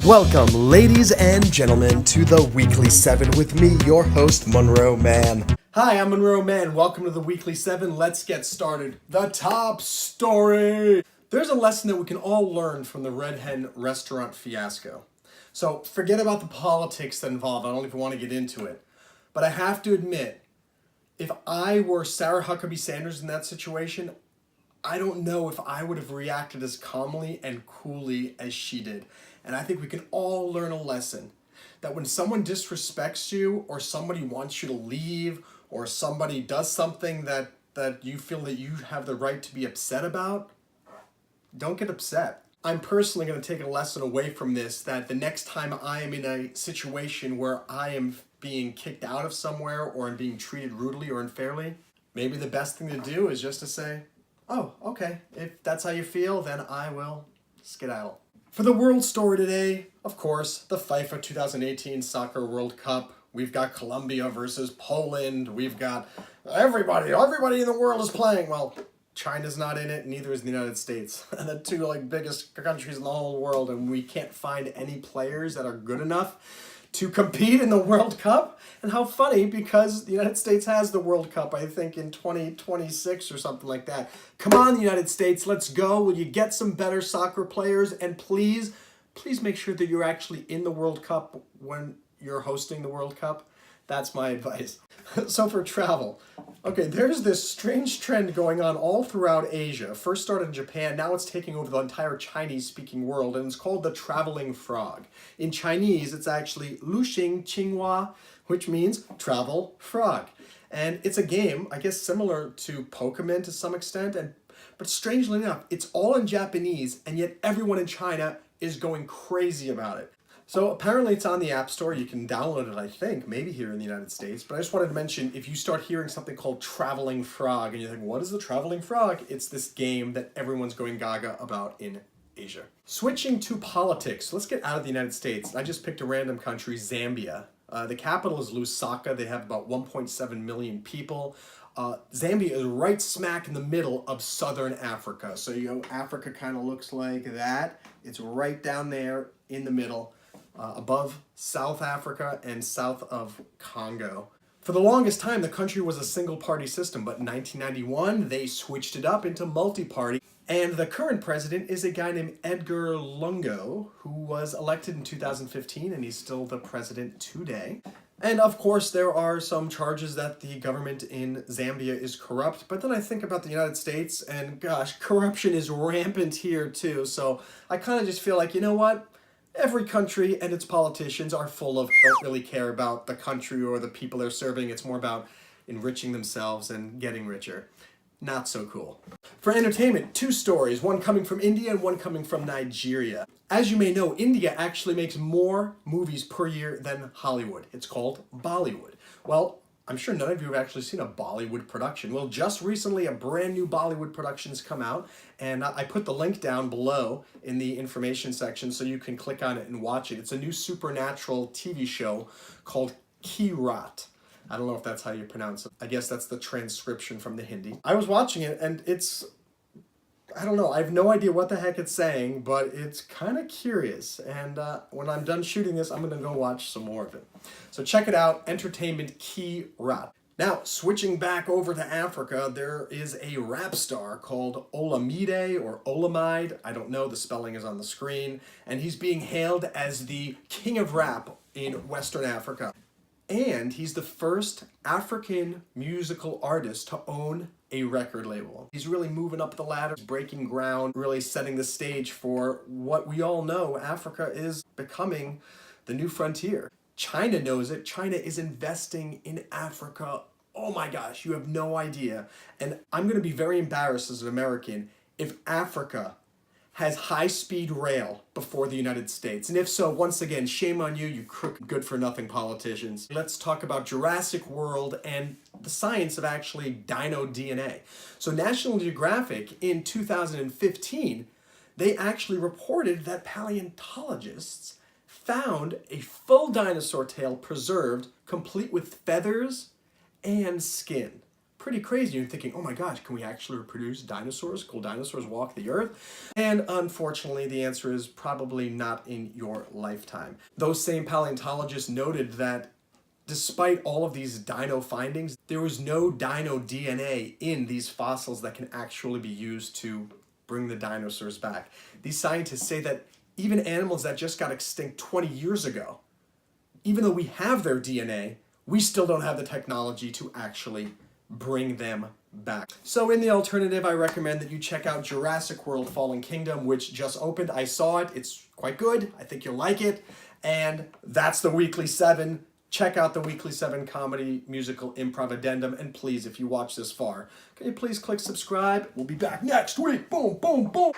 Welcome, ladies and gentlemen, to the Weekly 7 with me, your host, Monroe Man. Hi, I'm Monroe Man. Welcome to the Weekly 7. Let's get started. The top story. There's a lesson that we can all learn from the Hen Restaurant fiasco. So forget about the politics that involve. I don't even want to get into it. But I have to admit, if I were Sarah Huckabee Sanders in that situation, I don't know if I would have reacted as calmly and coolly as she did. And I think we can all learn a lesson that when someone disrespects you or somebody wants you to leave or somebody does something that you feel that you have the right to be upset about, don't get upset. I'm personally going to take a lesson away from this, that the next time I am in a situation where I am being kicked out of somewhere or I'm being treated rudely or unfairly, maybe the best thing to do is just to say, oh, okay, if that's how you feel, then I will skedaddle. For the world story today, of course, the FIFA 2018 Soccer World Cup. We've got Colombia versus Poland. We've got everybody in the world is playing. Well, China's not in it, neither is the United States. The two biggest countries in the whole world, and we can't find any players that are good enough to compete in the World Cup. And how funny, because the United States has the World Cup, I think, in 2026 or something like that. Come on, the United States, let's go. Will you get some better soccer players? And please make sure that you're actually in the World Cup when you're hosting the World Cup. That's my advice. So for travel, okay, there's this strange trend going on all throughout Asia. First started in Japan, now it's taking over the entire Chinese-speaking world, and it's called the traveling frog. In Chinese, it's actually Luxing Qinghua, which means travel frog. And it's a game, I guess similar to Pokemon to some extent, but strangely enough, it's all in Japanese, and yet everyone in China is going crazy about it. So apparently it's on the App Store. You can download it, I think, maybe here in the United States. But I just wanted to mention, if you start hearing something called Traveling Frog, and you think, what is the Traveling Frog? It's this game that everyone's going gaga about in Asia. Switching to politics, let's get out of the United States. I just picked a random country, Zambia. The capital is Lusaka. They have about 1.7 million people. Zambia is right smack in the middle of southern Africa. So, Africa kind of looks like that. It's right down there in the middle. Above South Africa and south of Congo. For the longest time, the country was a single-party system, but in 1991, they switched it up into multi-party. And the current president is a guy named Edgar Lungo, who was elected in 2015, and he's still the president today. And of course, there are some charges that the government in Zambia is corrupt, but then I think about the United States, and gosh, corruption is rampant here too, so I kind of just feel like, you know what? Every country and its politicians are full of don't really care about the country or the people they're serving. It's more about enriching themselves and getting richer. Not so cool. For entertainment, two stories, one coming from India and one coming from Nigeria. As you may know, India actually makes more movies per year than Hollywood. It's called Bollywood. Well, I'm sure none of you have actually seen a Bollywood production. Well, just recently a brand new Bollywood production has come out, and I put the link down below in the information section so you can click on it and watch it. It's a new supernatural TV show called Ki Raat. I don't know if that's how you pronounce it. I guess that's the transcription from the Hindi. I was watching it, and I don't know, I have no idea what the heck it's saying, but it's kind of curious. And when I'm done shooting this, I'm going to go watch some more of it. So check it out, Entertainment Ki Raat. Now, switching back over to Africa, there is a rap star called Olamide or Olamide. I don't know, the spelling is on the screen. And he's being hailed as the king of rap in Western Africa. And he's the first African musical artist to own a record label. He's really moving up the ladder, breaking ground, really setting the stage for what we all know Africa is becoming the new frontier. China knows it. China is investing in Africa. Oh my gosh, you have no idea. And I'm going to be very embarrassed as an American if Africa has high-speed rail before the United States. And if so, once again, shame on you, you crooked good-for-nothing politicians. Let's talk about Jurassic World and the science of actually dino DNA. So National Geographic in 2015, they actually reported that paleontologists found a full dinosaur tail preserved, complete with feathers and skin. pretty crazy. You're thinking, oh my gosh, can we actually reproduce dinosaurs? Cool dinosaurs walk the earth? And unfortunately, the answer is probably not in your lifetime. Those same paleontologists noted that despite all of these dino findings, there was no dino DNA in these fossils that can actually be used to bring the dinosaurs back. These scientists say that even animals that just got extinct 20 years ago, even though we have their DNA, we still don't have the technology to actually bring them back. So in the alternative, I recommend that you check out Jurassic World Fallen Kingdom, which just opened. I saw it. It's quite good. I think you'll like it. And that's the Weekly 7. Check out the Weekly 7 comedy musical improv addendum. And please, if you watch this far, can you please click subscribe? We'll be back next week. Boom, boom, boom.